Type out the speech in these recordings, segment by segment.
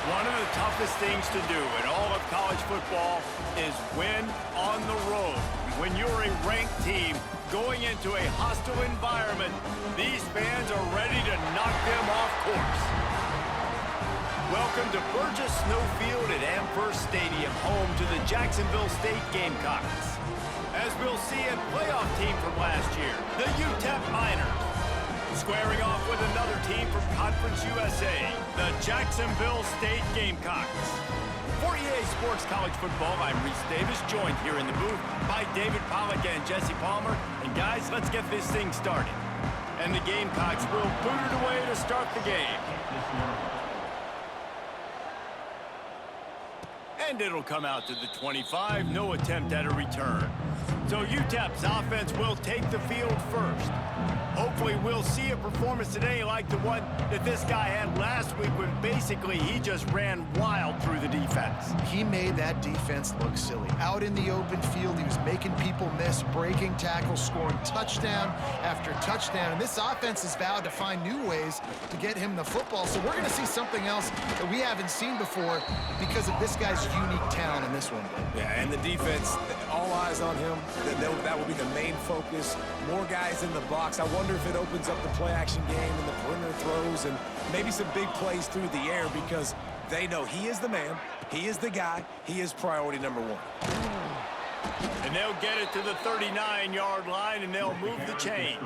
One of the toughest things to do in all of college football is win on the road. When you're a ranked team going into a hostile environment, these fans are ready to knock them off course. Welcome to Burgess Snowfield at Amherst Stadium, home to the Jacksonville State Gamecocks. As we'll see a playoff team from last year, the Utep Miners. Squaring off with another team from Conference USA, the Jacksonville State Gamecocks. For EA Sports College Football, I'm Reese Davis, joined here in the booth by David Pollack and Jesse Palmer. And guys, let's get this thing started. And the Gamecocks will boot it away to start the game. And it'll come out to the 25, no attempt at a return. So Utep's offense will take the field first. Hopefully we'll see a performance today like the one that this guy had last week when basically he just ran wild through the defense. He made that defense look silly. Out in the open field, he was making people miss, breaking tackles, scoring touchdown after touchdown. And this offense has vowed to find new ways to get him the football. So we're going to see something else that we haven't seen before because of this guy's unique talent in this one. Yeah, and the defense, all eyes on him. That will be the main focus. More guys in the box. I wonder if it opens up the play-action game and the perimeter throws and maybe some big plays through the air because they know he is the man, he is the guy, he is priority number one. And they'll get it to the 39-yard line, and they'll move the chains.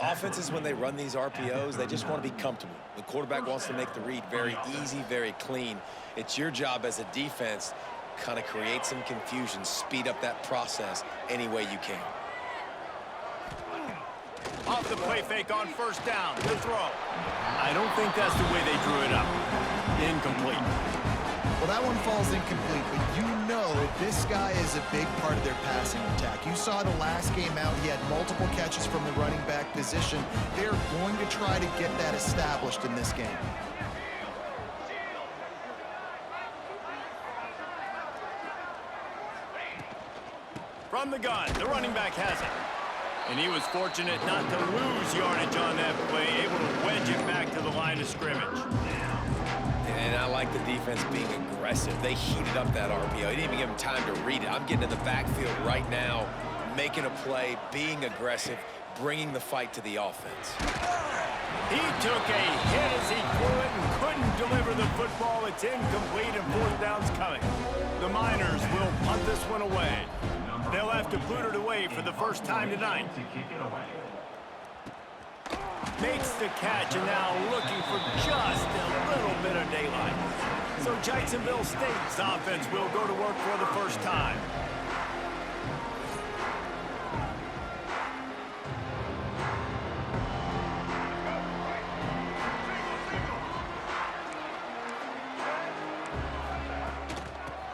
Offenses, when they run these RPOs, they just want to be comfortable. The quarterback wants to make the read very easy, very clean. It's your job as a defense kind of create some confusion, speed up that process any way you can. Off the play fake on first down, the throw. I don't think that's the way they drew it up. Incomplete. Well, that one falls incomplete, but you know this guy is a big part of their passing attack. You saw the last game out, he had multiple catches from the running back position. They're going to try to get that established in this game. From the gun, the running back has it. And he was fortunate not to lose yardage on that play, able to wedge it back to the line of scrimmage. And I like the defense being aggressive. They heated up that RPO. He didn't even give him time to read it. I'm getting in the backfield right now, making a play, being aggressive, bringing the fight to the offense. He took a hit as he threw it and couldn't deliver the football. It's incomplete and fourth down's coming. The Miners will punt this one away. They'll have to boot it away for the first time tonight. Makes the catch and now looking for just a little bit of daylight. So Jacksonville State's offense will go to work for the first time.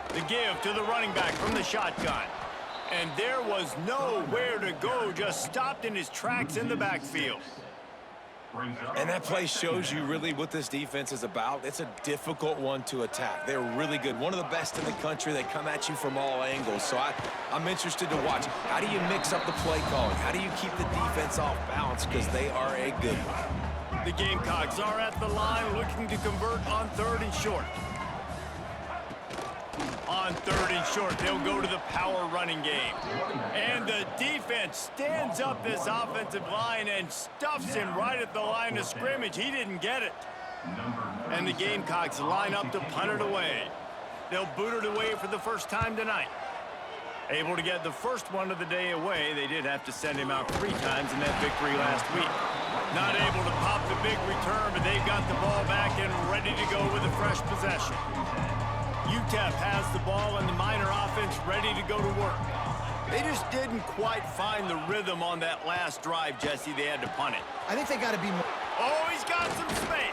The give to the running back from the shotgun. And there was nowhere to go, just stopped in his tracks in the backfield. And that play shows you really what this defense is about. It's a difficult one to attack. They're really good. One of the best in the country. They come at you from all angles. So I'm interested to watch. How do you mix up the play calling? How do you keep the defense off balance? Because they are a good one. The Gamecocks are at the line looking to convert on third and short. On third and short, they'll go to the power running game. And the defense stands up this offensive line and stuffs him right at the line of scrimmage. He didn't get it. And the Gamecocks line up to punt it away. They'll boot it away for the first time tonight. Able to get the first one of the day away. They did have to send him out 3 times in that victory last week. Not able to pop the big return, but they've got the ball back and ready to go with a fresh possession. Utep has the ball and the Miner offense ready to go to work. They just didn't quite find the rhythm on that last drive, Jesse. They had to punt it. I think they got to be more. Oh, he's got some space.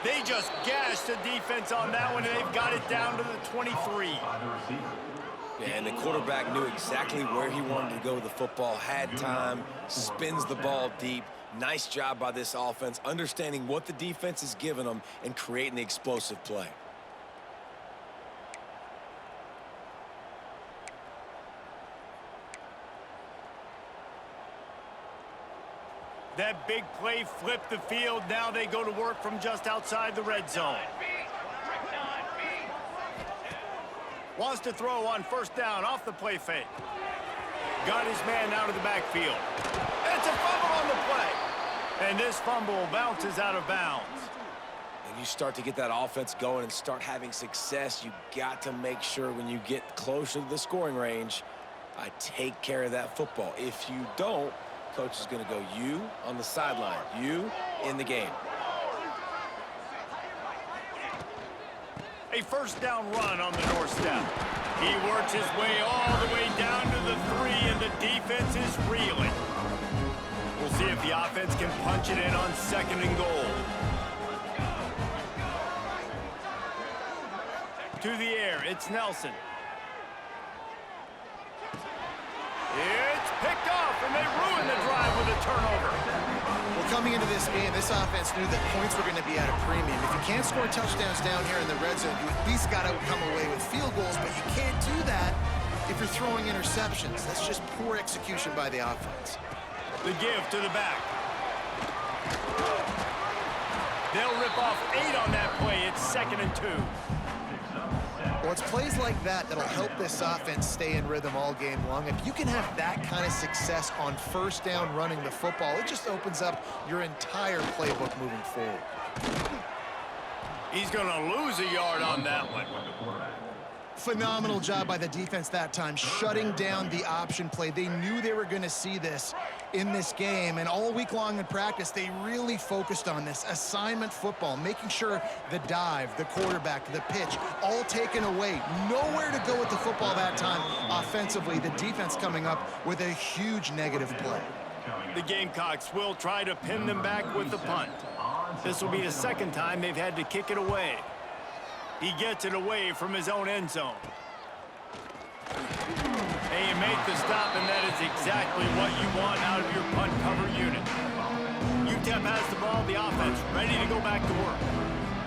They just gashed the defense on that one, and they've got it down to the 23. Yeah, and the quarterback knew exactly where he wanted to go with the football, had time, spins the ball deep. Nice job by this offense, understanding what the defense is giving them and creating the explosive play. That big play flipped the field. Now they go to work from just outside the red zone. Wants to throw on first down off the play fake. Got his man out of the backfield. It's a fumble on the play. And this fumble bounces out of bounds. And you start to get that offense going and start having success, you got to make sure when you get closer to the scoring range, I take care of that football. If you don't, coach is going to go you on the sideline, you in the game. A first down run on the doorstep. He works his way all the way down to the 3, and the defense is reeling. We'll see if the offense can punch it in on 2nd and goal. To the air, it's Nelson. It's picked off, and they ruin the drive with a turnover. Well, coming into this game, this offense knew that points were going to be at a premium. If you can't score touchdowns down here in the red zone, you at least got to come away with field goals, but you can't do that if you're throwing interceptions. That's just poor execution by the offense. The give to the back. They'll rip off 8 on that play. It's 2nd and 2. Well, it's plays like that that'll help this offense stay in rhythm all game long. If you can have that kind of success on first down running the football, it just opens up your entire playbook moving forward. He's going to lose a yard on that one. Phenomenal job by the defense that time, shutting down the option play. They knew they were going to see this in this game, and all week long in practice, they really focused on this assignment football, making sure the dive, the quarterback, the pitch, all taken away. Nowhere to go with the football that time offensively. The defense coming up with a huge negative play. The Gamecocks will try to pin them back with the punt. This will be the 2nd time they've had to kick it away. He gets it away from his own end zone. And you make the stop, and that is exactly what you want out of your punt cover unit. Utep has the ball, the offense ready to go back to work.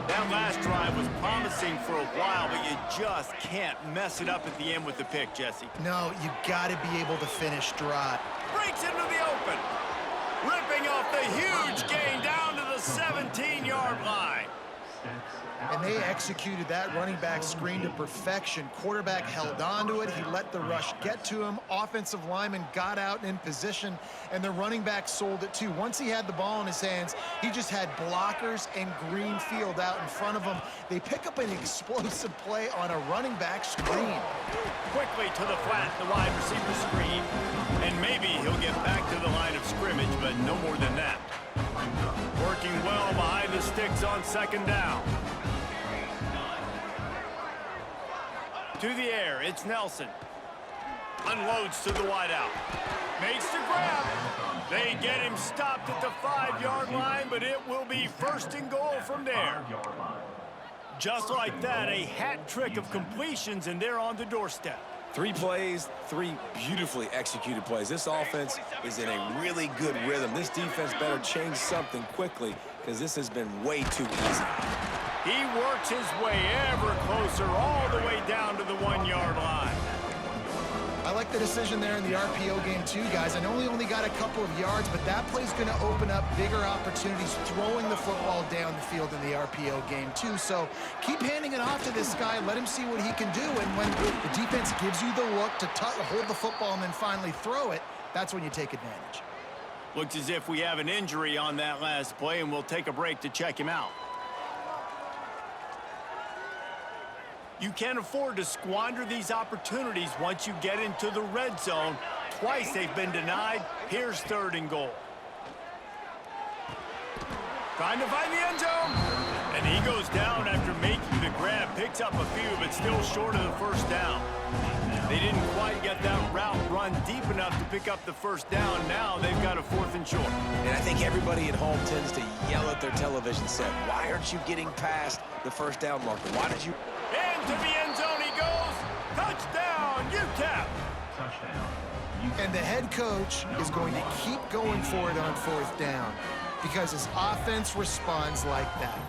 That last drive was promising for a while, but you just can't mess it up at the end with the pick, Jesse. No, you got to be able to finish dry. Breaks into the open. Ripping off the huge gain down to the 17-yard line. And they executed that running back screen to perfection. Quarterback held on to it. He let the rush get to him. Offensive lineman got out and in position, and the running back sold it too. Once he had the ball in his hands, he just had blockers and green field out in front of him. They pick up an explosive play on a running back screen. Quickly to the flat, the wide receiver screen, and maybe he'll get back to the line of scrimmage, but no more than that. Working well behind the sticks on 2nd down. To the air, it's Nelson. Unloads to the wideout. Makes the grab. They get him stopped at the 5-yard line, but it will be 1st and goal from there. Just like that, a hat trick of completions, and they're on the doorstep. 3 plays, 3 beautifully executed plays. This offense is in a really good rhythm. This defense better change something quickly because this has been way too easy. He works his way ever closer all the way down to the 1-yard line. I like the decision there in the RPO game too, guys. I know he only got a couple of yards, but that play's going to open up bigger opportunities throwing the football down the field in the RPO game too. So keep handing it off to this guy. Let him see what he can do. And when the defense gives you the look to hold the football and then finally throw it, that's when you take advantage. Looks as if we have an injury on that last play, and we'll take a break to check him out. You can't afford to squander these opportunities once you get into the red zone. Twice they've been denied. Here's 3rd and goal. Trying to find the end zone. And he goes down after making the grab. Picks up a few, but still short of the 1st down. They didn't quite get that route run deep enough to pick up the 1st down. Now they've got a 4th and short. And I think everybody at home tends to yell at their television set. Why aren't you getting past the 1st down marker? Why did you... Into the end zone he goes. Touchdown, Utep. And the head coach is going to keep going for it on 4th down because his offense responds like that.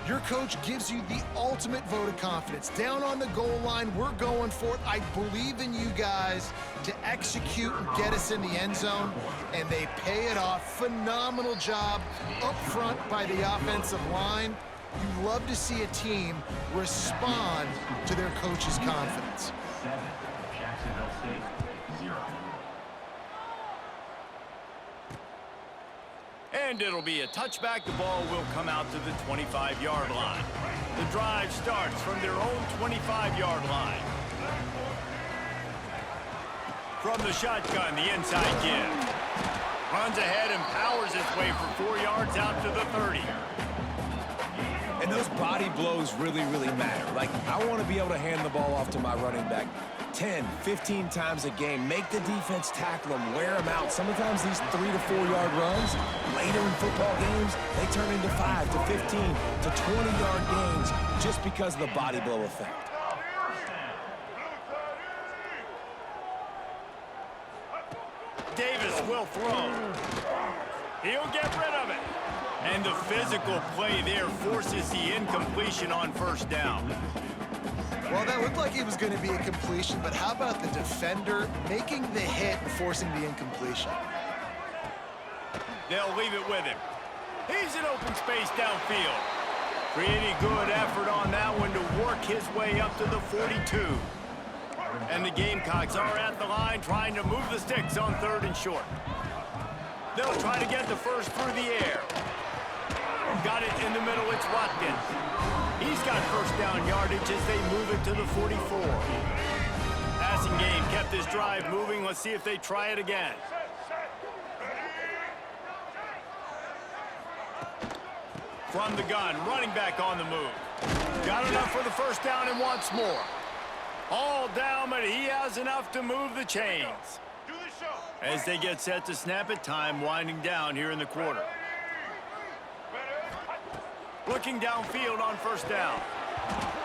Your coach gives you the ultimate vote of confidence. Down on the goal line, we're going for it. I believe in you guys to execute and get us in the end zone, and they pay it off. Phenomenal job up front by the offensive line. You love to see a team respond to their coach's confidence. 7, Jacksonville State, 0. And it'll be a touchback. The ball will come out to the 25-yard line. The drive starts from their own 25-yard line. From the shotgun, the inside give. Runs ahead and powers his way for 4 yards out to the 30. And those body blows really, really matter. Like, I want to be able to hand the ball off to my running back 10, 15 times a game. Make the defense tackle them, wear them out. Sometimes these 3 to 4 yard runs, later in football games, they turn into 5 to 15 to 20-yard gains just because of the body blow effect. Davis will throw. He'll get rid of it. And the physical play there forces the incompletion on first down. Well, that looked like it was going to be a completion, but how about the defender making the hit and forcing the incompletion? They'll leave it with him. He's in open space downfield. Pretty good effort on that one to work his way up to the 42. And the Gamecocks are at the line trying to move the sticks on 3rd and short. They'll try to get the first through the air. Got it in the middle, it's Watkins. He's got first down yardage as they move it to the 44. Passing game kept this drive moving. Let's see if they try it again. From the gun, running back on the move. Got enough for the first down and wants more. All down, but he has enough to move the chains. As they get set to snap it, time winding down here in the quarter. Looking downfield on first down.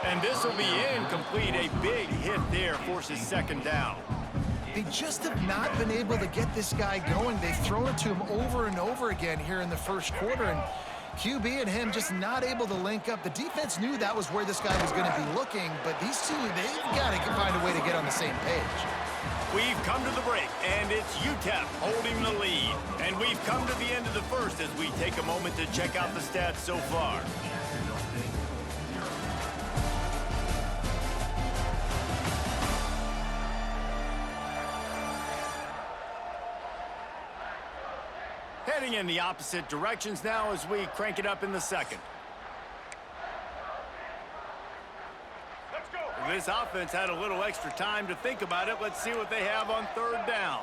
And this will be incomplete. A big hit there forces 2nd down. They just have not been able to get this guy going. They've thrown it to him over and over again here in the first quarter, and QB and him just not able to link up. The defense knew that was where this guy was going to be looking, but these two, they've got to find a way to get on the same page. We've come to the break, and it's Utep holding the lead. And we've come to the end of the first as we take a moment to check out the stats so far. Heading in the opposite directions now as we crank it up in the second. This offense had a little extra time to think about it. Let's see what they have on 3rd down.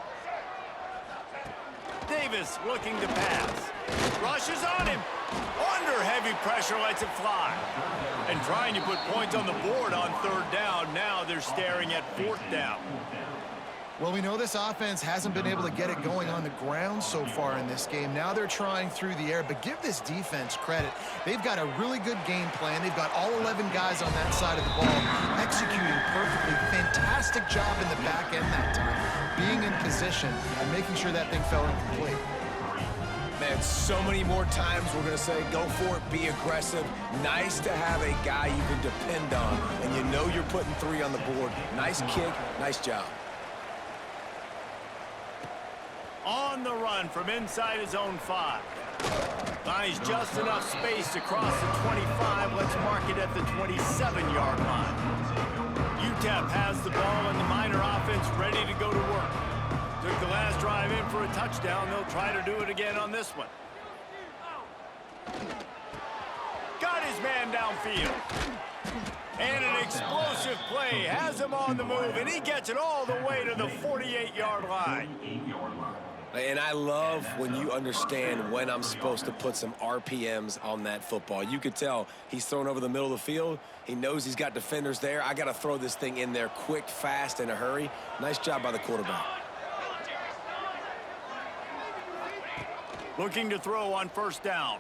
Davis looking to pass. Rushes on him. Under heavy pressure, lets it fly. And trying to put points on the board on 3rd down. Now they're staring at 4th down. Well, we know this offense hasn't been able to get it going on the ground so far in this game. Now they're trying through the air, but give this defense credit. They've got a really good game plan. They've got all 11 guys on that side of the ball executing perfectly. Fantastic job in the back end that time, being in position and making sure that thing fell incomplete. Man, so many more times we're going to say, go for it, be aggressive. Nice to have a guy you can depend on, and you know you're putting 3 on the board. Nice kick, nice job. On the run from inside his own 5. Finds just enough space to cross the 25. Let's mark it at the 27-yard line. Utep has the ball and the Miner offense ready to go to work. Took the last drive in for a touchdown. They'll try to do it again on this one. Got his man downfield. And an explosive play has him on the move, and he gets it all the way to the 48-yard line. And I love when you understand when I'm supposed to put some RPMs on that football. You could tell he's thrown over the middle of the field. He knows he's got defenders there. I got to throw this thing in there quick, fast, in a hurry. Nice job by the quarterback. Looking to throw on 1st down.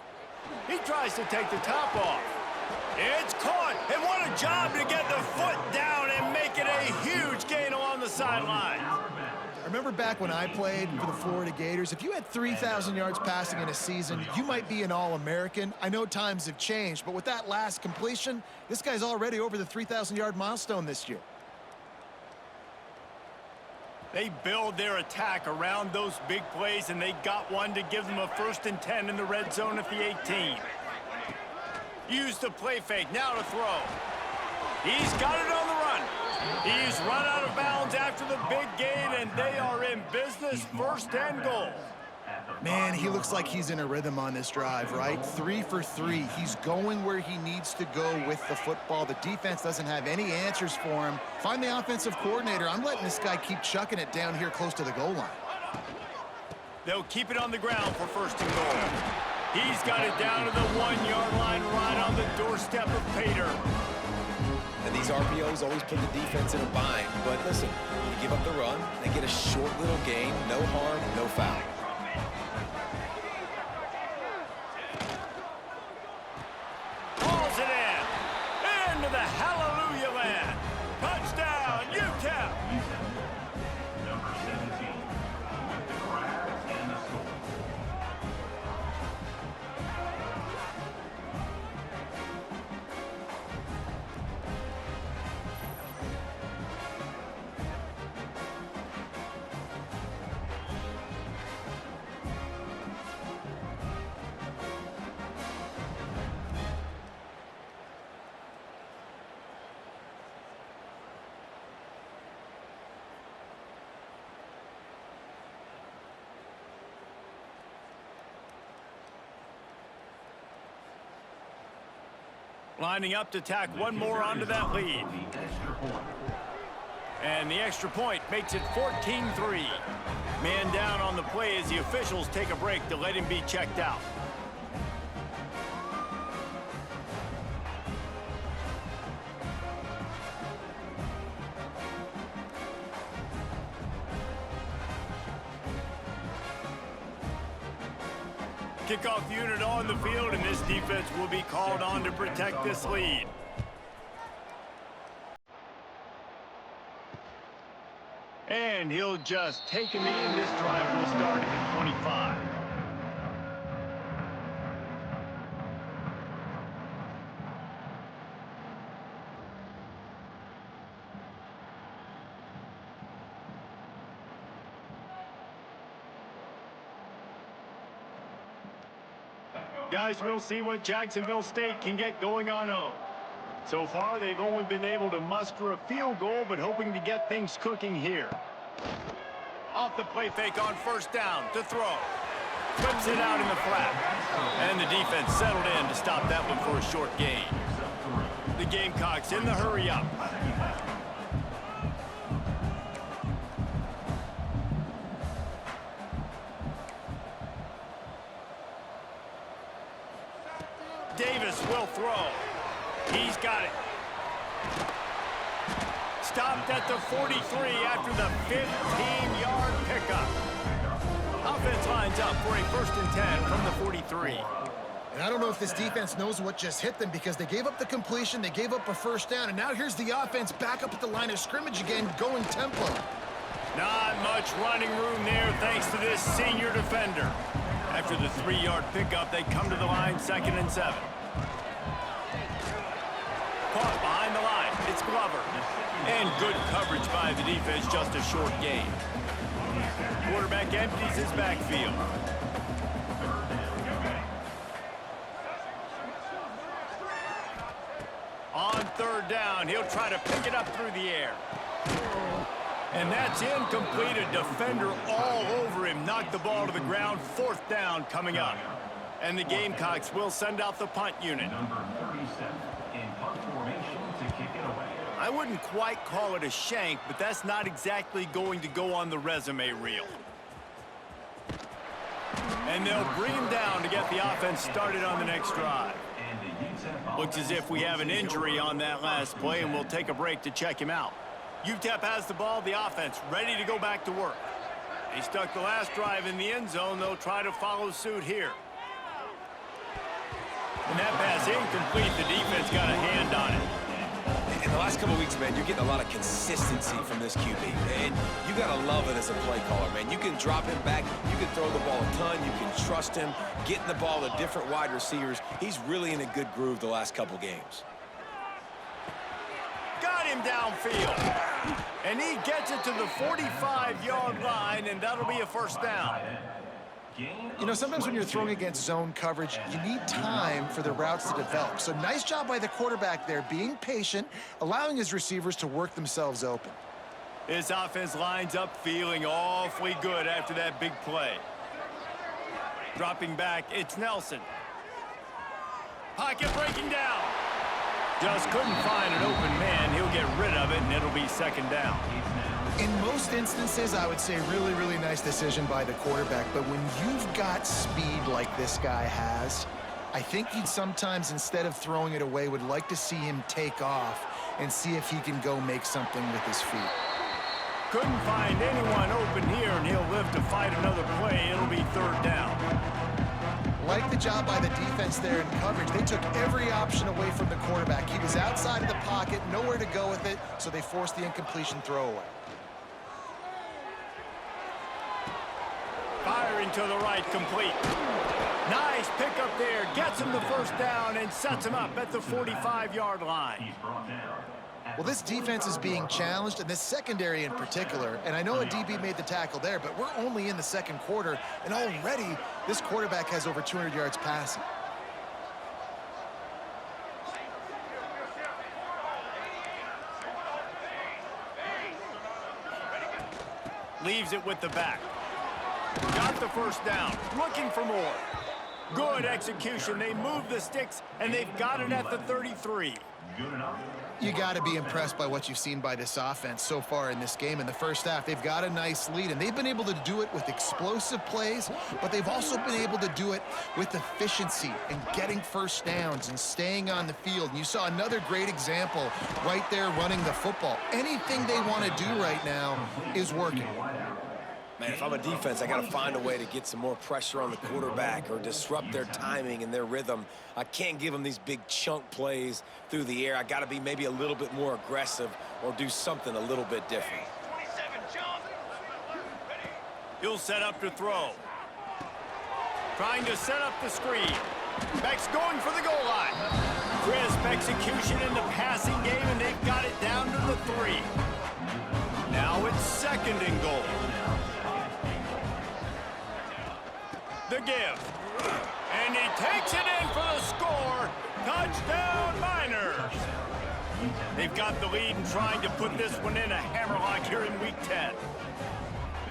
He tries to take the top off. It's caught, and what a job to get the foot down and make it a huge gain along the sideline. I remember back when I played for the Florida Gators, if you had 3,000 yards passing in a season, you might be an All-American. I know times have changed, but with that last completion, this guy's already over the 3,000-yard milestone this year. They build their attack around those big plays, and they got one to give them a 1st and 10 in the red zone at the 18. Use the play fake, now to throw. He's got it on the run. He's run out of bounds after the big gain, and they are in business, first and goal. Man, he looks like he's in a rhythm on this drive, right? 3 for 3. He's going where he needs to go with the football. The defense doesn't have any answers for him. Find the offensive coordinator. I'm letting this guy keep chucking it down here close to the goal line. They'll keep it on the ground for first and goal. He's got it down to the 1-yard line, right on the doorstep of Pater. And these RPOs always put the defense in a bind. But listen, you give up the run, they get a short little gain, no harm, no foul. Hauls it in. Into the hallelujah land. Touchdown, Utep. Number 17. With the grabs and the score. Lining up to tack one more onto that lead. The extra point. And the extra point makes it 14-3. Man down on the play as the officials take a break to let him be checked out. Kickoff unit on the field, and this defense will be called on to protect this lead. And he'll just take him in. This drive will start at the 25. Guys, we'll see what Jacksonville State can get going on home. So far, they've only been able to muster a field goal, but hoping to get things cooking here. Off the play fake on first down to throw. Flips it out in the flat. And the defense settled in to stop that one for a short gain. The Gamecocks in the hurry up. Davis will throw. He's got it. Stopped at the 43 after the 15-yard pickup. Offense lines up for a 1st and 10 from the 43. And I don't know if this defense knows what just hit them because they gave up the completion, they gave up a first down, and now here's the offense back up at the line of scrimmage again, going tempo. Not much running room there thanks to this senior defender. After the 3-yard pickup, they come to the line 2nd and 7. Caught behind the line. It's Glover. And good coverage by the defense, just a short gain. Quarterback empties his backfield. On 3rd down, he'll try to pick it up through the air. And that's incomplete. A defender all over him. Knocked the ball to the ground. 4th down coming up. And the Gamecocks will send out the punt unit. Number 37 in punt formation to kick it away. I wouldn't quite call it a shank, but that's not exactly going to go on the resume reel. And they'll bring him down to get the offense started on the next drive. Looks as if we have an injury on that last play, and we'll take a break to check him out. Utep has the ball, the offense ready to go back to work. They stuck the last drive in the end zone. They'll try to follow suit here. And that pass incomplete. The defense got a hand on it. In the last couple of weeks, man, you're getting a lot of consistency from this QB. And you got to love it as a play caller, man. You can drop him back. You can throw the ball a ton. You can trust him, getting the ball to different wide receivers. He's really in a good groove the last couple games. Got him downfield. And he gets it to the 45-yard line, and that'll be a 1st down. You know, sometimes when you're throwing against zone coverage, you need time for the routes to develop. So nice job by the quarterback there, being patient, allowing his receivers to work themselves open. His offense lines up feeling awfully good after that big play. Dropping back, it's Nelson. Pocket breaking down. Just couldn't find an open man. He'll get rid of it, and it'll be second down. In most instances, I would say really, really nice decision by the quarterback. But when you've got speed like this guy has, I think you'd sometimes, instead of throwing it away, would like to see him take off and see if he can go make something with his feet. Couldn't find anyone open here, and he'll live to fight another play. It'll be third down. Like the job by the defense there in coverage. They took every option away from the quarterback. He was outside of the pocket, nowhere to go with it, so they forced the incompletion throwaway. Firing to the right, complete. Nice pickup there. Gets him the first down and sets him up at the 45-yard line. Well, this defense is being challenged, and this secondary in particular, and I know a DB made the tackle there, but we're only in the second quarter, and already this quarterback has over 200 yards passing. Leaves it with the back. Got the first down. Looking for more. Good execution. They move the sticks, and they've got it at the 33. You got to be impressed by what you've seen by this offense so far in this game. In the first half, they've got a nice lead, and they've been able to do it with explosive plays, but they've also been able to do it with efficiency and getting first downs and staying on the field. And you saw another great example right there running the football. Anything they want to do right now is working. Man, if I'm a defense, I got to find a way to get some more pressure on the quarterback or disrupt their timing and their rhythm. I can't give them these big chunk plays through the air. I got to be maybe a little bit more aggressive or do something a little bit different. He'll set up to throw. Trying to set up the screen. Beck's going for the goal line. Crisp execution in the passing game, and they've got it down to the 3. Now it's second and goal. The give. And he takes it in for the score. Touchdown, Miners. They've got the lead and trying to put this one in a hammerlock here in Week 10.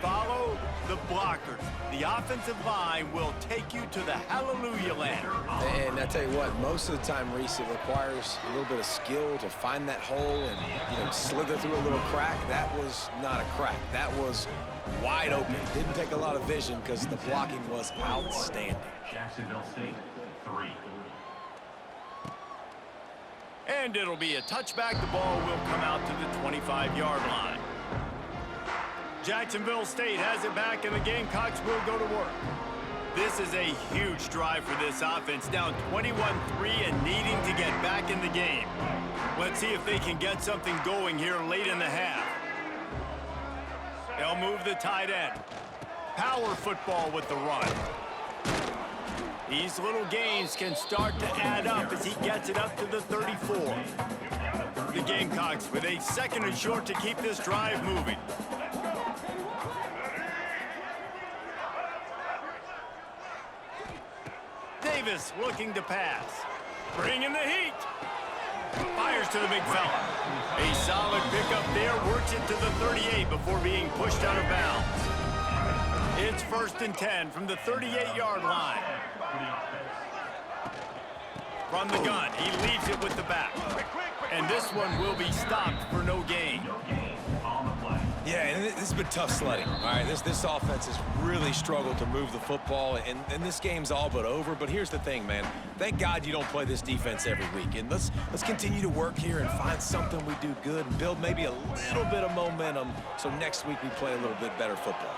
Follow the blockers. The offensive line will take you to the hallelujah land. And I tell you what, most of the time, Reese, it requires a little bit of skill to find that hole and, you know, slither through a little crack. That was not a crack. That was wide open. Didn't take a lot of vision because the blocking was outstanding. Jacksonville State, 3. And it'll be a touchback. The ball will come out to the 25-yard line. Jacksonville State has it back, and the Gamecocks will go to work. This is a huge drive for this offense, down 21-3 and needing to get back in the game. Let's see if they can get something going here late in the half. They'll move the tight end. Power football with the run. These little gains can start to add up as he gets it up to the 34. The Gamecocks with a second and short to keep this drive moving. Davis looking to pass. Bringing the heat. Fires to the big fella. A solid pickup there. Works it to the 38 before being pushed out of bounds. It's 1st and 10 from the 38-yard line. From the gun, he leaves it with the back. And this one will be stopped for no gain. Yeah, and this has been tough sledding. All right, this offense has really struggled to move the football, and this game's all but over. But here's the thing, man. Thank God you don't play this defense every week. And let's continue to work here and find something we do good and build maybe a little bit of momentum so next week we play a little bit better football.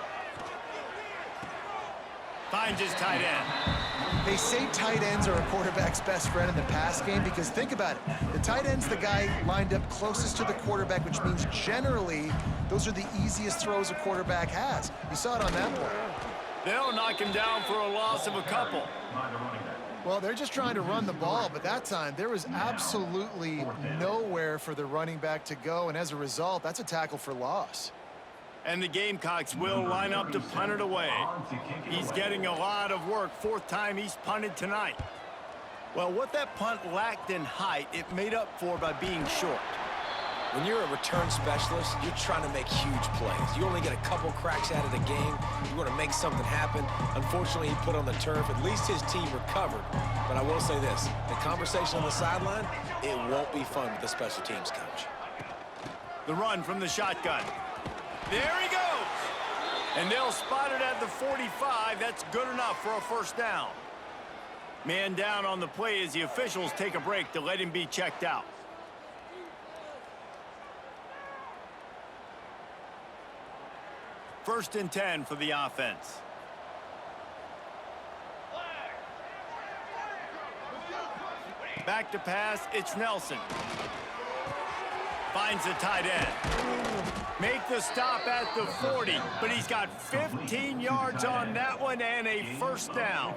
Finds his tight end. They say tight ends are a quarterback's best friend in the pass game because think about it. The tight end's the guy lined up closest to the quarterback, which means generally those are the easiest throws a quarterback has. You saw it on that play. They'll knock him down for a loss of a couple. Well, they're just trying to run the ball, but that time there was absolutely nowhere for the running back to go, and as a result, that's a tackle for loss. And the Gamecocks will line up to punt it away. He's getting a lot of work. Fourth time he's punted tonight. Well, what that punt lacked in height, it made up for by being short. When you're a return specialist, you're trying to make huge plays. You only get a couple cracks at it a game. You want to make something happen. Unfortunately, he put on the turf. At least his team recovered. But I will say this, the conversation on the sideline, it won't be fun with the special teams coach. The run from the shotgun. There he goes. And they'll spot it at the 45. That's good enough for a first down. Man down on the play as the officials take a break to let him be checked out. First and 10 for the offense. Back to pass, it's Nelson. Finds the tight end. Make the stop at the 40, but he's got 15 yards on that one and a first down.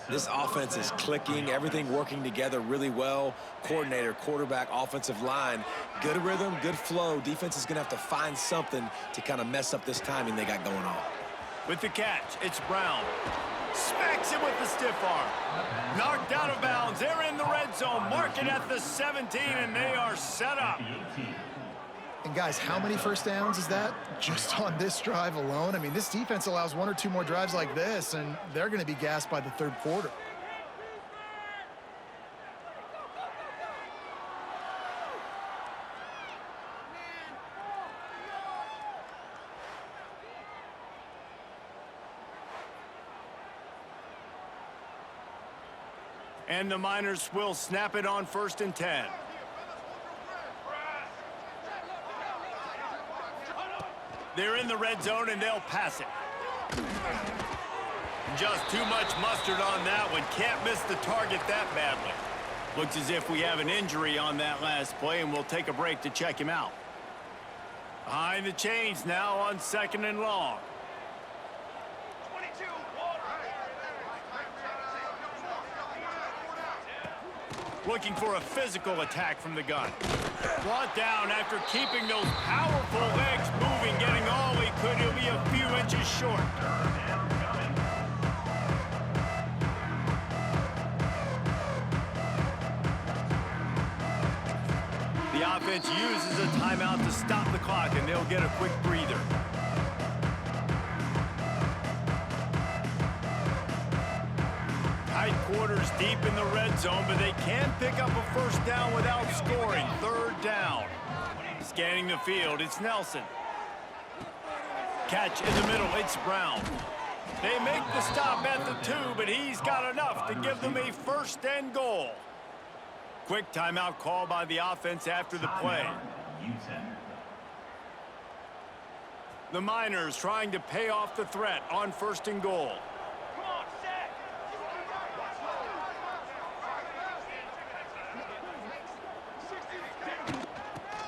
This offense is clicking, everything working together really well. Coordinator, quarterback, offensive line, good rhythm, good flow. Defense is going to have to find something to kind of mess up this timing they got going on. With the catch, it's Brown. Smacks him with the stiff arm. Knocked out of bounds. They're in the red zone. Mark it at the 17, and they are set up. And guys, how many first downs is that just on this drive alone? I mean, this defense allows one or two more drives like this, and they're going to be gassed by the third quarter. And the Miners will snap it on first and 10. They're in the red zone, and they'll pass it. Just too much mustard on that one. Can't miss the target that badly. Looks as if we have an injury on that last play, and we'll take a break to check him out. Behind the chains now on second and long. Looking for a physical attack from the gun. Brought down after keeping those powerful legs moving, getting all he could. He'll be a few inches short. The offense uses a timeout to stop the clock, and they'll get a quick breather. Tight quarters deep in the red zone, but they can pick up a first down without scoring. Third down. Scanning the field, it's Nelson. Catch in the middle, it's Brown. They make the stop at the 2, but he's got enough to give them a first and goal. Quick timeout call by the offense after the play. The Miners trying to pay off the threat on first and goal.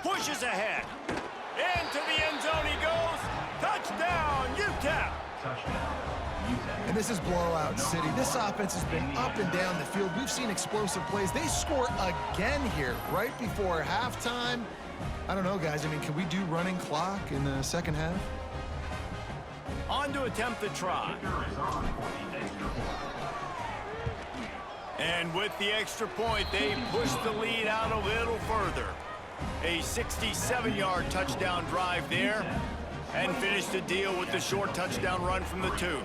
Pushes ahead. Into the end zone he goes. Touchdown, Utep. And this is blowout city. This offense has been up and down the field. We've seen explosive plays. They score again here right before halftime. I don't know, guys. I mean, can we do running clock in the second half? On to attempt the try. And with the extra point, they push the lead out a little further. A 67-yard touchdown drive there, and finish the deal with the short touchdown run from the 2.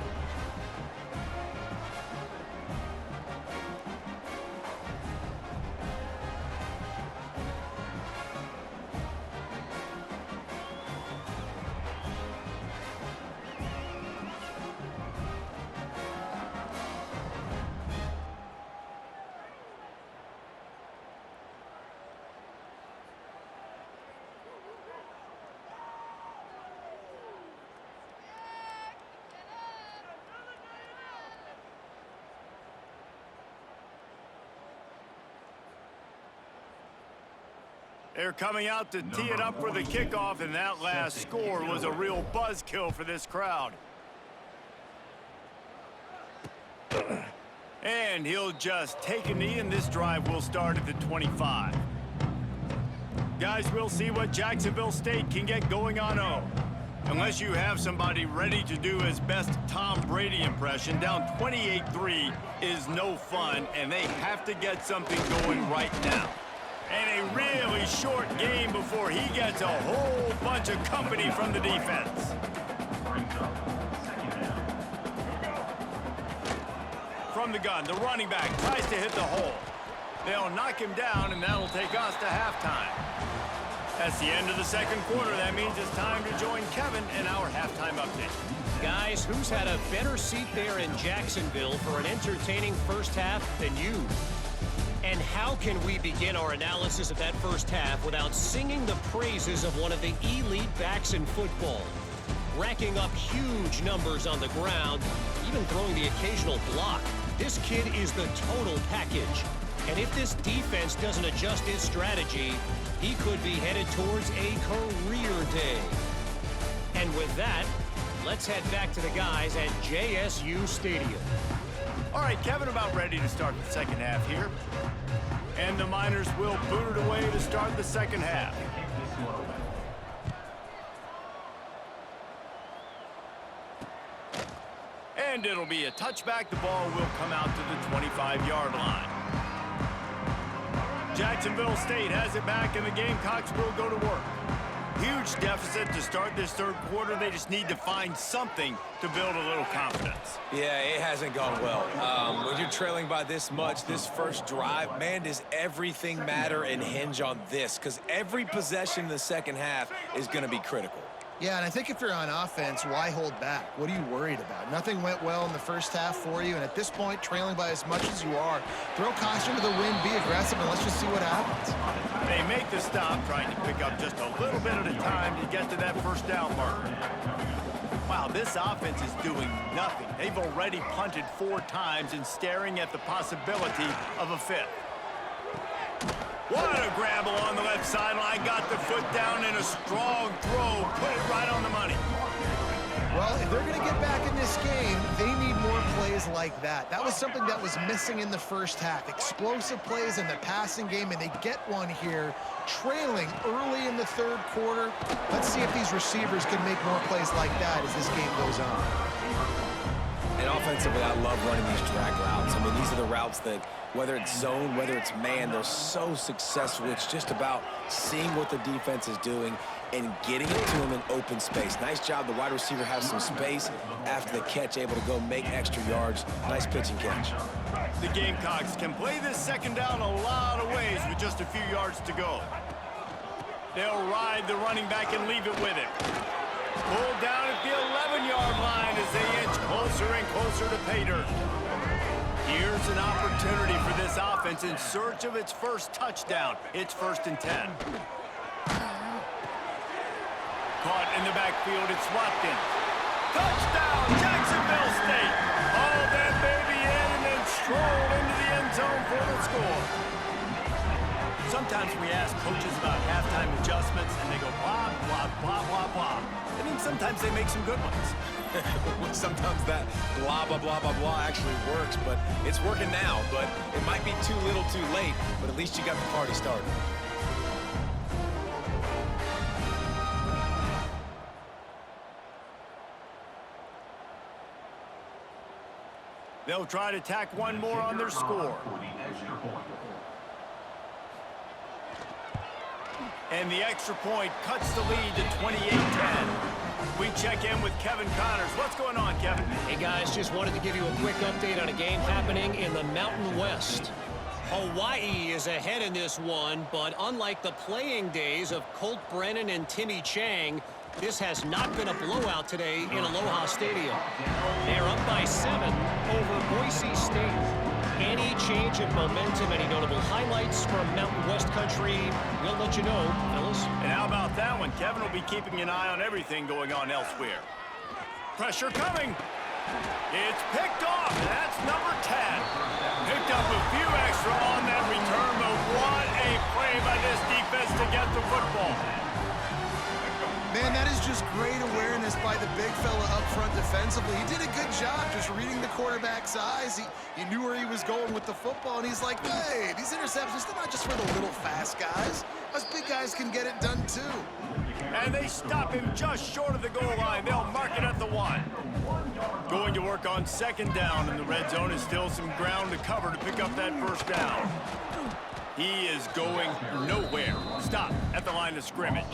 They're coming out to tee it up for the kickoff, and that last score was a real buzzkill for this crowd. And he'll just take a knee, and this drive will start at the 25. Guys, we'll see what Jacksonville State can get going on O. Unless you have somebody ready to do his best Tom Brady impression, down 28-3 is no fun, and they have to get something going right now. And a really short game before he gets a whole bunch of company from the defense. From the gun, the running back tries to hit the hole. They'll knock him down, and that'll take us to halftime. That's the end of the second quarter. That means it's time to join Kevin in our halftime update. Guys, who's had a better seat there in Jacksonville for an entertaining first half than you? And how can we begin our analysis of that first half without singing the praises of one of the elite backs in football? Racking up huge numbers on the ground, even throwing the occasional block. This kid is the total package. And if this defense doesn't adjust its strategy, he could be headed towards a career day. And with that, let's head back to the guys at JSU Stadium. All right, Kevin, about ready to start the second half here. And the Miners will boot it away to start the second half. And it'll be a touchback. The ball will come out to the 25-yard line. Jacksonville State has it back, and the Gamecocks will go to work. Huge deficit to start this third quarter. They just need to find something to build a little confidence. Yeah, it hasn't gone well. When you're trailing by this much, this first drive, man, does everything matter and hinge on this? Because every possession in the second half is going to be critical. Yeah, and I think if you're on offense, why hold back? What are you worried about? Nothing went well in the first half for you, and at this point, trailing by as much as you are, throw caution to the wind, be aggressive, and let's just see what happens. They make the stop, trying to pick up just a little bit at a time to get to that first down marker. Wow, this offense is doing nothing. They've already punted 4 times and staring at the possibility of a 5th. What a grab along the left sideline. Got the foot down in a strong throw. Put it right on the money. Well, if they're going to get back in this game, they need more plays like that. That was something that was missing in the first half. Explosive plays in the passing game, and they get one here, trailing early in the third quarter. Let's see if these receivers can make more plays like that as this game goes on. And offensively, I love running these drag routes. I mean, these are the routes that, whether it's zone, whether it's man, they're so successful. It's just about seeing what the defense is doing and getting it to them in open space. Nice job. The wide receiver has some space after the catch, able to go make extra yards. Nice pitch and catch. The Gamecocks can play this second down a lot of ways with just a few yards to go. They'll ride the running back and leave it with him. Pulled down at the 11-yard line as they inch closer and closer to pay dirt. Here's an opportunity for this offense in search of its first touchdown. It's 1st and 10. Caught in the backfield, it's Watkins. Touchdown, Jacksonville State. Haul that baby in and then stroll into the end zone for the score. Sometimes we ask coaches about halftime adjustments, and they go blah, blah, blah, blah, blah. I mean, sometimes they make some good ones. Sometimes that blah, blah, blah, blah, blah actually works, but it's working now. But it might be too little too late, but at least you got the party started. They'll try to tack one more on their score. And the extra point cuts the lead to 28-10. We check in with Kevin Connors. What's going on, Kevin? Hey, guys, just wanted to give you a quick update on a game happening in the Mountain West. Hawaii is ahead in this one, but unlike the playing days of Colt Brennan and Timmy Chang, this has not been a blowout today in Aloha Stadium. They're up by 7 over Boise State. Any change of momentum, any notable highlights from Mountain West country, we'll let you know, fellas. And how about that one? Kevin will be keeping an eye on everything going on elsewhere. Pressure coming. It's picked off, and that's number 10. Picked up a few extra on that return, but what a play by this defense to get the football. Man, that is just great awareness by the big fella up front defensively. He did a good job just reading the quarterback's eyes. He knew where he was going with the football, and he's like, hey, these interceptions, they're not just for the little fast guys. Us big guys can get it done too. And they stop him just short of the goal line. They'll mark it at the 1. Going to work on 2nd down in the red zone is still some ground to cover to pick up that 1st down. He is going nowhere. Stop at the line of scrimmage.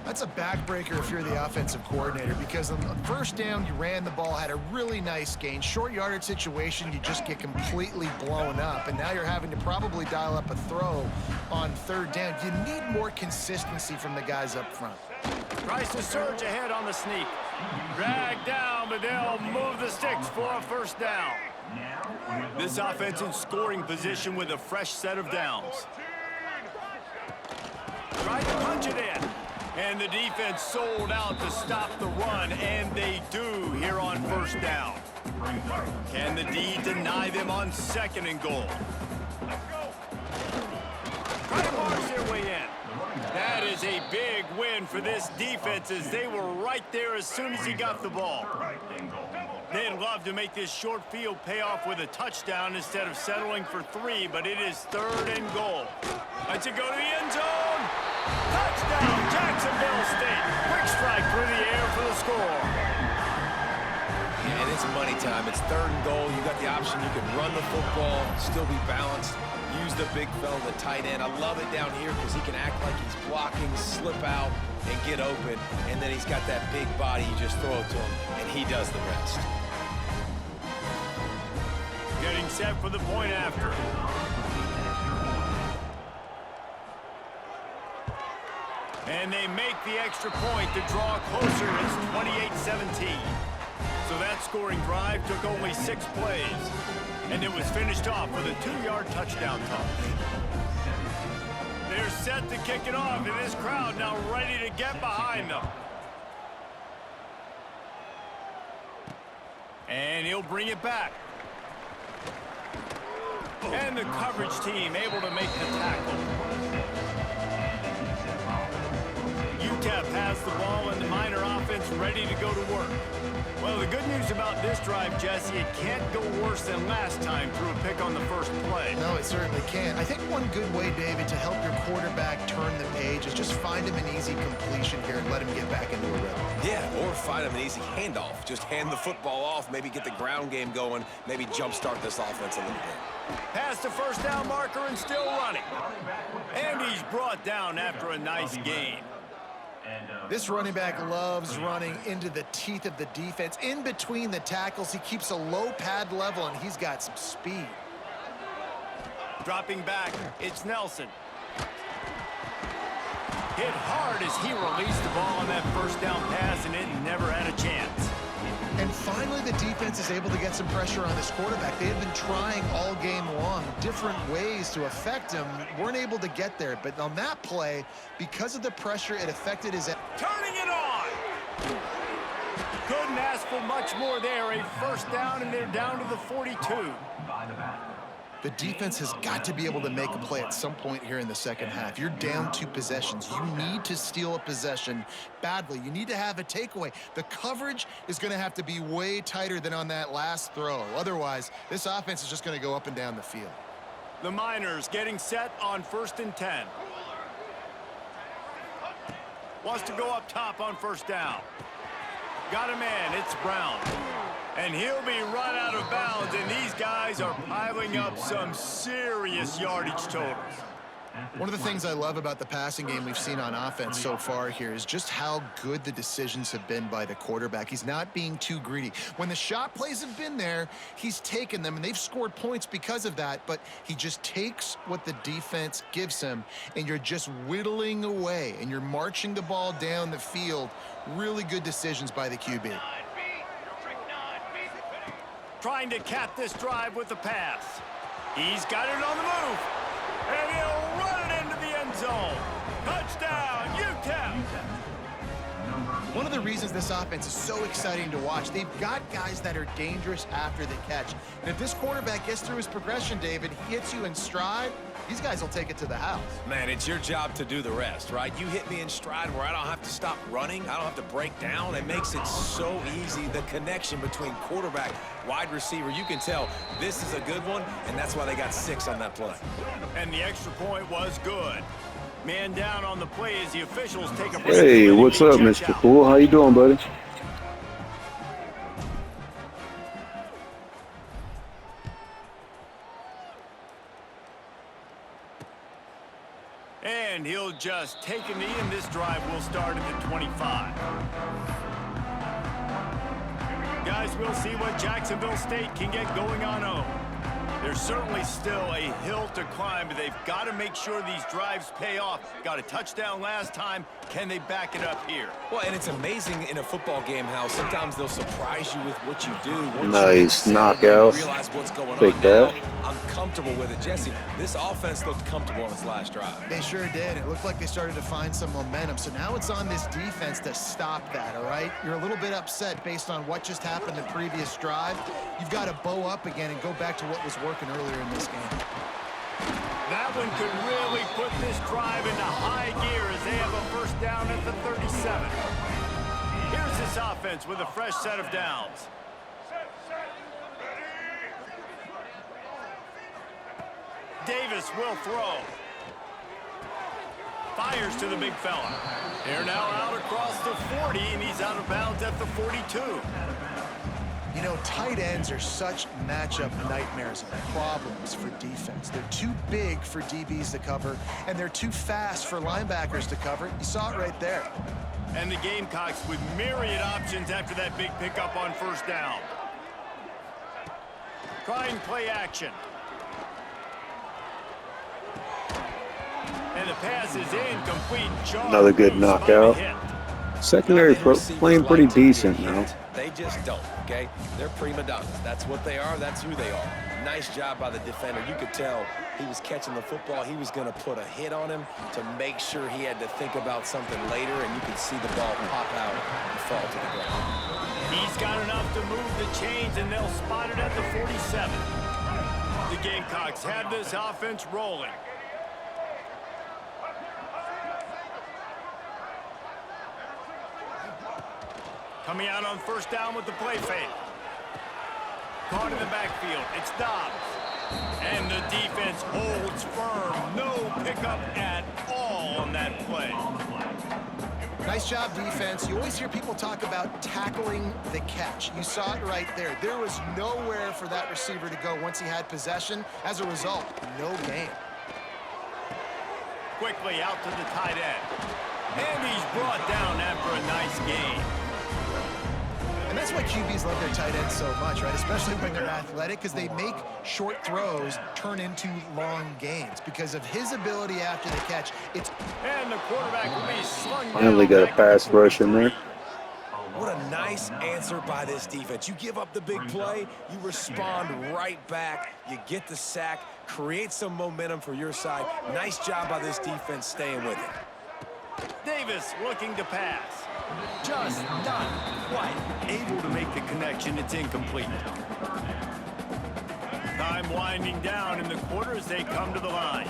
That's a backbreaker if you're the offensive coordinator, because on the 1st down, you ran the ball, had a really nice gain. Short yardage situation, you just get completely blown up, and now you're having to probably dial up a throw on 3rd down. You need more consistency from the guys up front. Tries to surge ahead on the sneak. Dragged down, but they'll move the sticks for a 1st down. This offense in scoring position with a fresh set of downs. Tried to punch it in. And the defense sold out to stop the run, and they do here on 1st down. Can the D deny them on 2nd and goal? Try to march their way in. That is a big win for this defense, as they were right there as soon as he got the ball. They'd love to make this short field pay off with a touchdown instead of settling for 3, but it is 3rd and goal. Let's it go to the end zone. Touchdown, Jacksonville State. Quick strike through the air for the score. Yeah, and it's money time. It's 3rd and goal. You got the option. You can run the football, still be balanced, use the big fella, the tight end. I love it down here because he can act like he's blocking, slip out, and get open. And then he's got that big body. You just throw it to him, and he does the rest. Getting set for the point after. And they make the extra point to draw closer. It's 28-17. So that scoring drive took only 6 plays. And it was finished off with a 2-yard touchdown toss. They're set to kick it off, and this crowd now ready to get behind them. And he'll bring it back. And the coverage team able to make the tackle. Utep has the ball, and the Miner offense ready to go to work. Well, the good news about this drive, Jesse, it can't go worse than last time through a pick on the 1st play. No, it certainly can't. I think one good way, David, to help your quarterback turn the page is just find him an easy completion here and let him get back into a rhythm. Yeah, or find him an easy handoff. Just hand the football off, maybe get the ground game going, maybe jumpstart this offense a little bit. Past the 1st down marker and still running. And he's brought down after a nice gain. This running back loves running into the teeth of the defense. In between the tackles, he keeps a low pad level, and he's got some speed. Dropping back, it's Nelson. Hit hard as he released the ball on that 1st down pass, and it never had a chance. And finally, the defense is able to get some pressure on this quarterback. They had been trying all game long different ways to affect him. Weren't able to get there. But on that play, because of the pressure, it affected his... Turning it on! Couldn't ask for much more there. A 1st down, and they're down to the 42. The defense has got to be able to make a play at some point here in the 2nd half. You're down 2 possessions. You need to steal a possession badly. You need to have a takeaway. The coverage is going to have to be way tighter than on that last throw. Otherwise, this offense is just going to go up and down the field. The Miners getting set on 1st and 10. Wants to go up top on 1st down. Got a man. It's Brown. And he'll be run out of bounds, and these guys are piling up some serious yardage totals. One of the things I love about the passing game we've seen on offense so far here is just how good the decisions have been by the quarterback. He's not being too greedy. When the shot plays have been there, he's taken them, and they've scored points because of that, but he just takes what the defense gives him, and you're just whittling away, and you're marching the ball down the field. Really good decisions by the QB. Trying to cap this drive with the pass. He's got it on the move. And he'll run it into the end zone. Touchdown, Utep! One of the the reasons this offense is so exciting to watch. They've got guys that are dangerous after the catch. And if this quarterback gets through his progression, David, he hits you in stride, these guys will take it to the house. Man, it's your job to do the rest, right? You hit me in stride where I don't have to stop running. I don't have to break down. It makes it so easy, the connection between quarterback, wide receiver. You can tell this is a good one, and that's why they got 6 on that play. And the extra point was good. Man down on the play as the officials take a break. Hey, what's up, Mr. Cool? How you doing, buddy? And he'll just take a knee, and this drive will start at the 25. Guys, we'll see what Jacksonville State can get going on home. There's certainly still a hill to climb, but they've got to make sure these drives pay off. Got a touchdown last time. Can they back it up here? Well, and it's amazing in a football game how sometimes they'll surprise you with what you do. Nice knockout. Realize what's going Take on that. now. I'm comfortable with it. Jesse, this offense looked comfortable on its last drive. They sure did. It looked like they started to find some momentum. So now it's on this defense to stop that, all right? You're a little bit upset based on what just happened the previous drive. You've got to bow up again and go back to what was working earlier in this game. That one could really put this drive into high gear as they have a first down at the 37. Here's this offense with a fresh set of downs. Davis will throw. Fires to the big fella. They're now out across the 40, and he's out of bounds at the 42. You know, tight ends are such matchup nightmares and problems for defense. They're too big for DBs to cover, and they're too fast for linebackers to cover. You saw it right there. And the Gamecocks with myriad options after that big pickup on first down. Trying play action. And the pass is incomplete. Another good knockout. Secondary playing pretty decent now. They just don't, okay? They're prima donnas. That's what they are. That's who they are. Nice job by the defender. You could tell he was catching the football. He was going to put a hit on him to make sure he had to think about something later, and you could see the ball pop out and fall to the ground. He's got enough to move the chains, and they'll spot it at the 47. The Gamecocks have this offense rolling. Coming out on first down with the play fake. Caught in the backfield. It's Dobbs. And the defense holds firm. No pickup at all on that play. Nice job, defense. You always hear people talk about tackling the catch. You saw it right there. There was nowhere for that receiver to go once he had possession. As a result, no gain. Quickly out to the tight end. And he's brought down after a nice gain. And that's why QBs love their tight ends so much, right? Especially when they're athletic, because they make short throws turn into long gains. Because of his ability after the catch, And the quarterback will be slung Finally down got a pass rush in there. What a nice answer by this defense. You give up the big play, you respond right back, you get the sack, create some momentum for your side. Nice job by this defense staying with it. Davis looking to pass. Just not quite able to make the connection. It's incomplete. Time winding down in the quarter as they come to the line.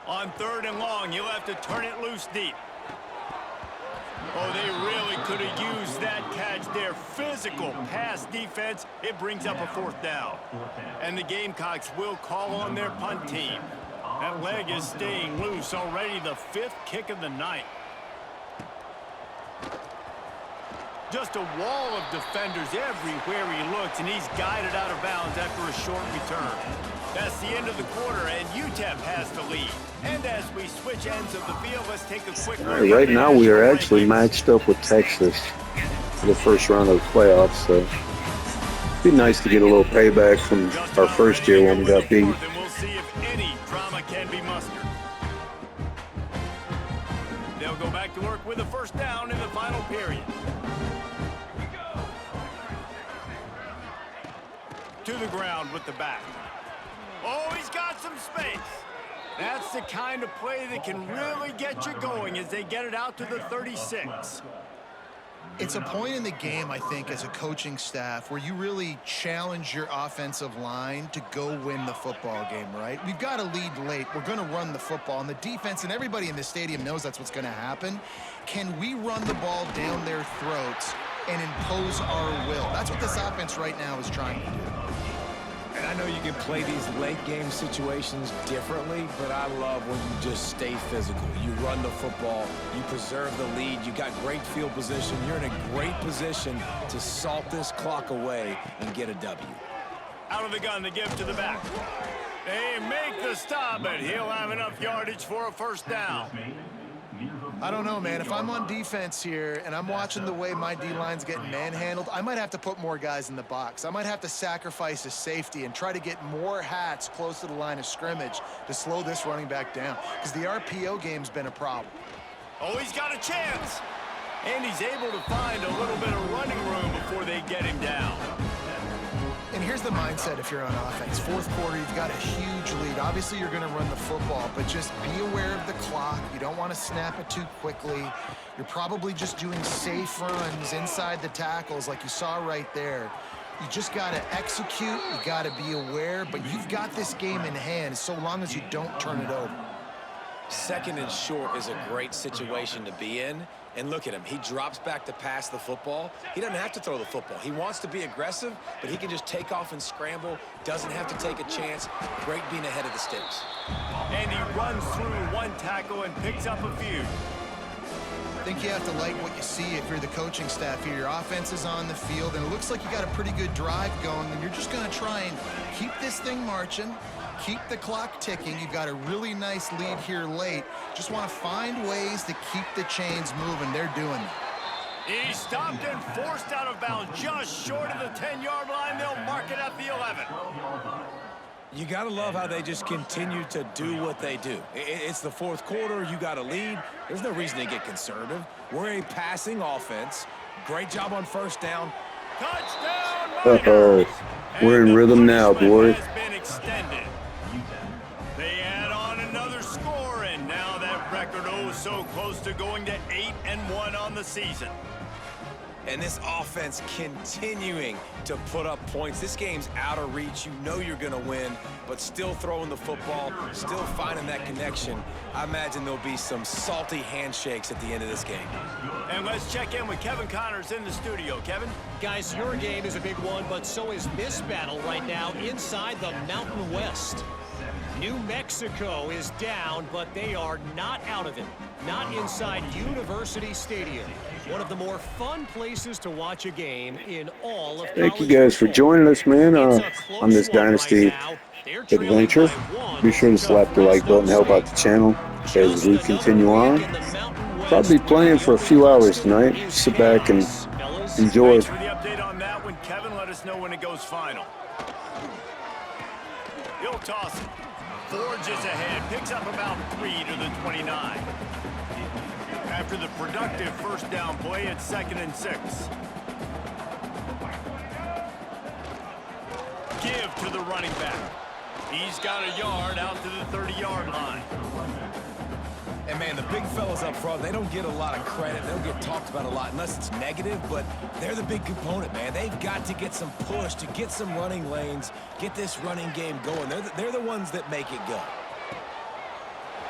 On third and long, you'll have to turn it loose deep. Oh, they really could have used that catch there. Physical pass defense. It brings up a fourth down. And the Gamecocks will call on their punt team. That leg is staying loose already, the 5th kick of the night. Just a wall of defenders everywhere he looks, and he's guided out of bounds after a short return. That's the end of the quarter, and Utep has the lead. And as we switch ends of the field, let's take a quick look. Right now we are actually matched up with Texas for the first round of the playoffs, so it'd be nice to get a little payback from our first year when we got beat. And we'll see if any drama can be mustered. They'll go back to work with a first down in the final period. To the ground with the back. Oh, he's got some space. That's the kind of play that can really get you going as they get it out to the 36. It's a point in the game, I think, as a coaching staff where you really challenge your offensive line to go win the football game, right? We've got to lead late. We're going to run the football. And the defense and everybody in the stadium knows that's what's going to happen. Can we run the ball down their throats and impose our will? That's what this offense right now is trying to do. And I know you can play these late game situations differently, but I love when you just stay physical. You run the football, you preserve the lead, you got great field position, you're in a great position to salt this clock away and get a W. Out of the gun to give to the back. They make the stop, but he'll have enough yardage for a first down. I don't know, man. If I'm on defense here and I'm watching the way my D-line's getting manhandled, I might have to put more guys in the box. I might have to sacrifice a safety and try to get more hats close to the line of scrimmage to slow this running back down, because the RPO game's been a problem. Oh, he's got a chance. And he's able to find a little bit of running room before they get him down. And here's the mindset if you're on offense. Fourth quarter, you've got a huge lead. Obviously, you're going to run the football, but just be aware of the clock. You don't want to snap it too quickly. You're probably just doing safe runs inside the tackles like you saw right there. You just got to execute. You got to be aware, but you've got this game in hand so long as you don't turn it over. Second and short is a great situation to be in. And look at him. He drops back to pass the football. He doesn't have to throw the football. He wants to be aggressive, but he can just take off and scramble. Doesn't have to take a chance. Great being ahead of the sticks. And he runs through one tackle and picks up a few. I think you have to like what you see if you're the coaching staff here. Your offense is on the field, and it looks like you got a pretty good drive going, and you're just going to try and keep this thing marching. Keep the clock ticking. You've got a really nice lead here late. Just want to find ways to keep the chains moving. They're doing that. He stopped and forced out of bounds just short of the 10-yard line. They'll mark it at the 11. You got to love how they just continue to do what they do. It's the fourth quarter. You got a lead. There's no reason to get conservative. We're a passing offense. Great job on first down. Touchdown, Uh-oh. We're in rhythm now, boy. has been extended. They add on another score, and now that record so close to going to 8-1 on the season. And this offense continuing to put up points. This game's out of reach. You know you're going to win, but still throwing the football, still finding that connection. I imagine there'll be some salty handshakes at the end of this game. And let's check in with Kevin Connors in the studio. Kevin? Guys, your game is a big one, but so is this battle right now inside the Mountain West. New Mexico is down, but they are not out of it. Not inside University Stadium. One of the more fun places to watch a game in all of Thank you college guys for football. joining us, man, It's a on this close one Dynasty right now. They're trailing adventure. by one Be sure to slap the like button, help out the channel as we continue on. Probably playing for a few hours tonight. Sit back and enjoy. Thanks for the update on that one, Kevin. Let us know when it goes final. He'll toss it. Forges ahead, picks up about 3 to the 29. After the productive first down play, it's 2nd and 6. Give to the running back. He's got a yard out to the 30-yard line. And, man, the big fellas up front, they don't get a lot of credit. They'll get talked about a lot unless it's negative, but they're the big component, man. They've got to get some push, to get some running lanes, get this running game going. They're the ones that make it go.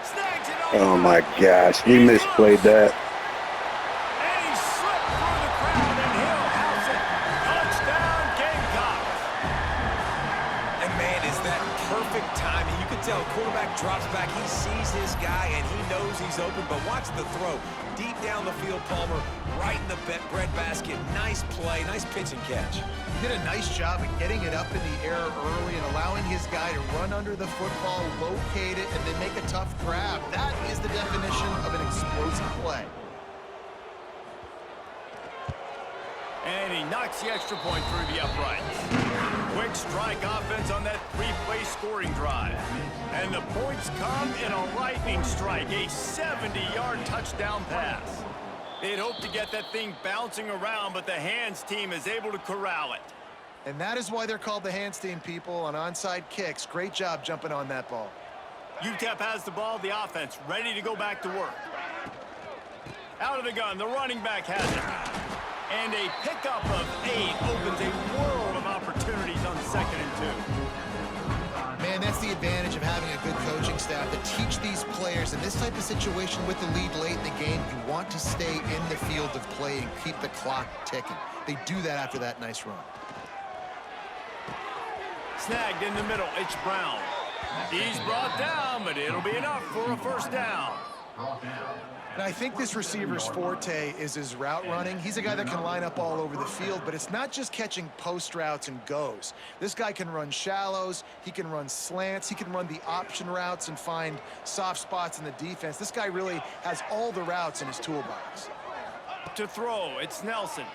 Snags it Oh, over. my gosh. We misplayed that. And he slipped through the crowd, and he'll house it. Touchdown, Gamecocks. And, man, is that perfect timing. You can tell quarterback drops back. He sees his guy, and he knows he's open. But watch the throw. Deep down the field, Palmer, right in the breadbasket. Nice play, nice pitch and catch. He did a nice job of getting it up in the air early and allowing his guy to run under the football, locate it, and then make a tough grab. That is the definition of an explosive play. And he knocks the extra point through the uprights. Quick strike offense on that 3-play scoring drive. And the points come in a lightning strike, a 70-yard touchdown pass. They'd hoped to get that thing bouncing around, but the hands team is able to corral it. And that is why they're called the hands team, people, on onside kicks. Great job jumping on that ball. Utep has the ball, the offense ready to go back to work. Out of the gun, the running back has it. And a pickup of 8 opens a world of opportunities on 2nd and 2. Man, that's the advantage of having a good coaching staff to teach these players in this type of situation with the lead late in the game. You want to stay in the field of play and keep the clock ticking. They do that after that nice run. Snagged in the middle, it's Brown. He's brought down, but it'll be enough for a first down. And I think this receiver's forte is his route running. He's a guy that can line up all over the field, but it's not just catching post routes and goes. This guy can run shallows, he can run slants, he can run the option routes and find soft spots in the defense. This guy really has all the routes in his toolbox. To throw, it's Nelson.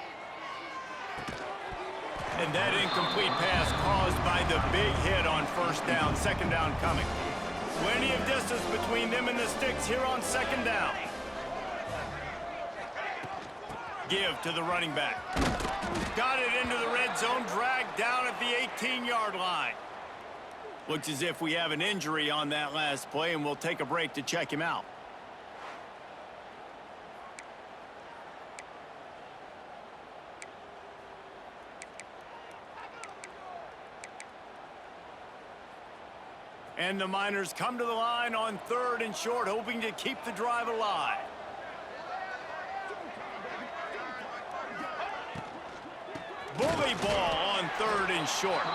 And that incomplete pass caused by the big hit on first down, 2nd down coming. Plenty of distance between them and the sticks here on 2nd down. Give to the running back. Got it into the red zone, dragged down at the 18-yard line. Looks as if we have an injury on that last play, and we'll take a break to check him out. And the Miners come to the line on 3rd and short, hoping to keep the drive alive. Bully ball on 3rd and short.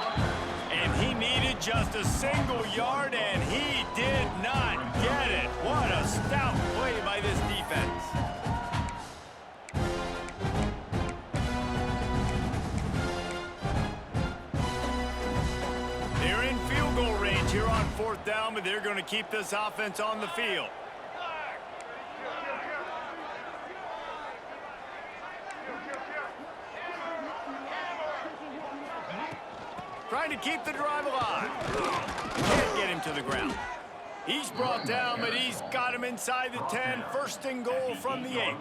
And he needed just a single yard, and he did not get it. What a stout play by this defense. They're in field goal range here on 4th down, but they're going to keep this offense on the field. Trying to keep the drive alive. Can't get him to the ground. He's brought down, but he's got him inside the 10. 1st and goal from the 8.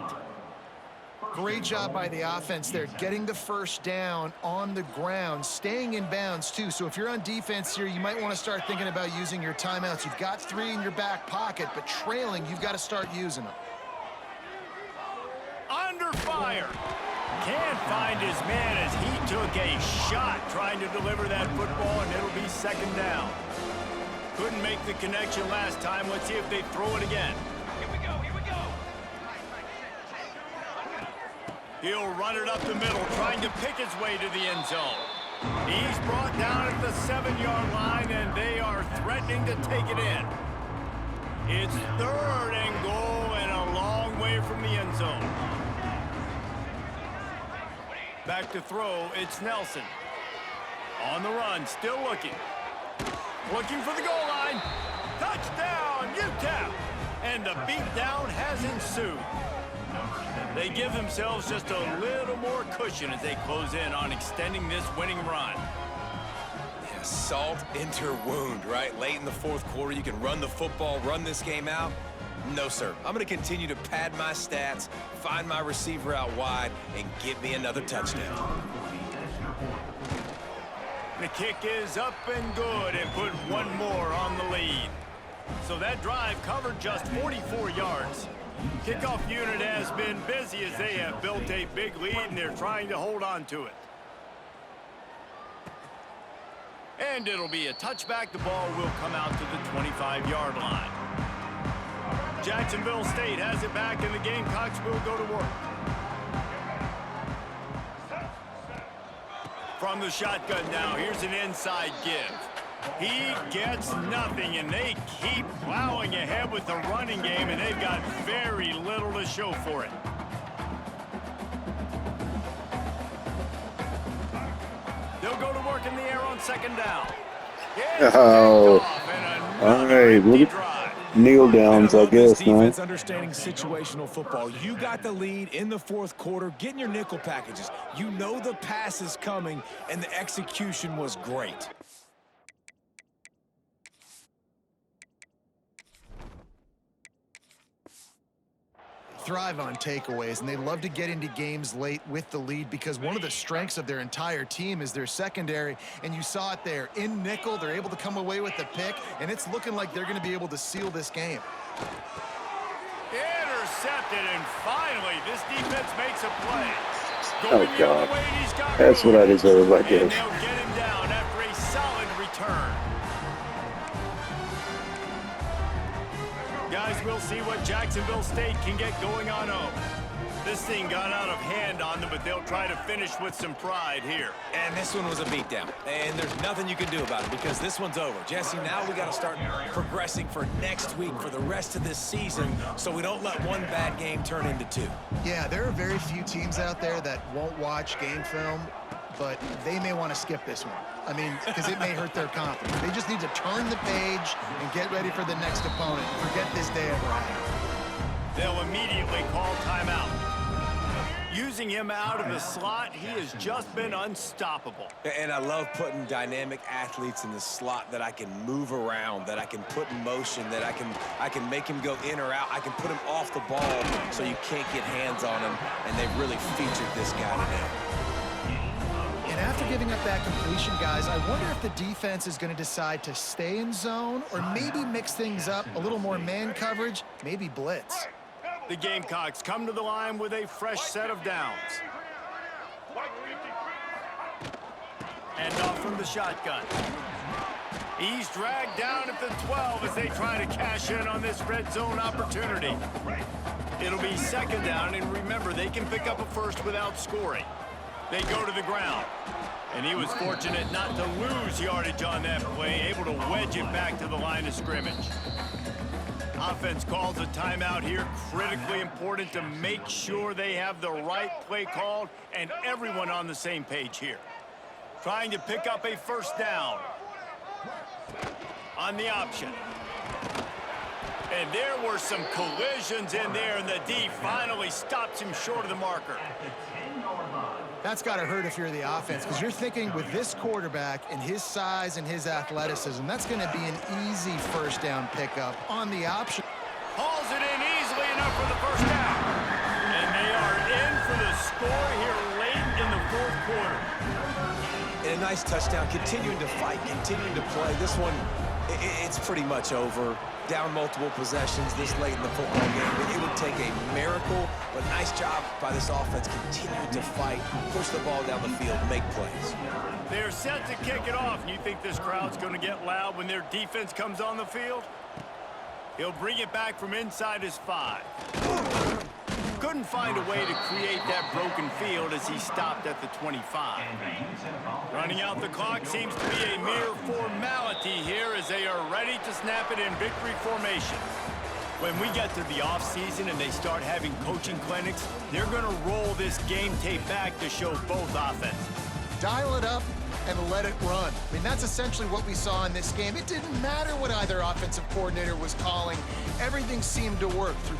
Great job by the offense there, getting the first down on the ground, staying in bounds too. So if you're on defense here, you might want to start thinking about using your timeouts. You've got 3 in your back pocket, but trailing, you've got to start using them. Under fire. Can't find his man as he took a shot trying to deliver that football, and it'll be 2nd down. Couldn't make the connection last time. Let's see if they throw it again. Here we go, here we go. He'll run it up the middle, trying to pick his way to the end zone. He's brought down at the 7-yard line, and they are threatening to take it in. It's 3rd and goal and a long way from the end zone. Back to throw, it's Nelson. On the run, still looking. Looking for the goal line. Touchdown, Utep! And the beatdown has ensued. They give themselves just a little more cushion as they close in on extending this winning run. Yeah, salt into wound, right? Late in the 4th quarter, you can run the football, run this game out. No, sir. I'm going to continue to pad my stats, find my receiver out wide, and get me another touchdown. The kick is up and good and put one more on the lead. So that drive covered just 44 yards. Kickoff unit has been busy as they have built a big lead, and they're trying to hold on to it. And it'll be a touchback. The ball will come out to the 25-yard line. Jacksonville State has it back, and the Gamecocks will go to work. From the shotgun now, here's an inside give. He gets nothing, and they keep plowing ahead with the running game, and they've got very little to show for it. They'll go to work in the air on 2nd down. Oh, all right, we'll kneel downs, I guess, defense understanding situational football. You got the lead in the 4th quarter, getting your nickel packages. You know the pass is coming, and the execution was great. thrive on takeaways, and they love to get into games late with the lead because one of the strengths of their entire team is their secondary, and you saw it there. In nickel, they're able to come away with the pick, and it's looking like they're going to be able to seal this game. Intercepted, and finally, this defense makes a play. Oh, God. That's what I deserve, I guess. And they'll get him down after a solid return. Guys, we'll see what Jacksonville State can get going on home. This thing got out of hand on them, but they'll try to finish with some pride here. And this one was a beatdown. And there's nothing you can do about it because this one's over. Jesse, now we got to start progressing for next week, for the rest of this season, so we don't let one bad game turn into two. Yeah, there are very few teams out there that won't watch game film, but they may want to skip this one. I mean, because it may hurt their confidence. They just need to turn the page and get ready for the next opponent. Forget this day ever happened. They'll immediately call timeout. Using him out of the slot, he has just been unstoppable. And I love putting dynamic athletes in the slot that I can move around, that I can put in motion, that I can make him go in or out. I can put him off the ball so you can't get hands on him, and they've really featured this guy today. And after giving up that completion, guys, I wonder if the defense is going to decide to stay in zone or maybe mix things up, a little more man coverage, maybe blitz. The Gamecocks come to the line with a fresh set of downs. And off from the shotgun. He's dragged down at the 12 as they try to cash in on this red zone opportunity. It'll be second down, and remember, they can pick up a first without scoring. They go to the ground. And he was fortunate not to lose yardage on that play, able to wedge it back to the line of scrimmage. Offense calls a timeout here. Critically important to make sure they have the right play called and everyone on the same page here. Trying to pick up a first down on the option. And there were some collisions in there, and the D finally stops him short of the marker. That's got to hurt if you're the offense, because you're thinking with this quarterback and his size and his athleticism, that's going to be an easy first down pickup on the option. Hauls it in easily enough for the first down. And they are in for the score here late in the fourth quarter. And a nice touchdown, continuing to fight, continuing to play. This one, it's pretty much over. Down multiple possessions this late in the football game. It would take a miracle, but nice job by this offense continuing to fight, push the ball down the field, make plays. They're set to kick it off. You think this crowd's going to get loud when their defense comes on the field? He'll bring it back from inside his 5. Couldn't find a way to create that broken field as he stopped at the 25. Running out the clock seems to be a mere formality here as they are ready to snap it in victory formation. When we get to the offseason and they start having coaching clinics, they're going to roll this game tape back to show both offenses. Dial it up and let it run. I mean, that's essentially what we saw in this game. It didn't matter what either offensive coordinator was calling. Everything seemed to work through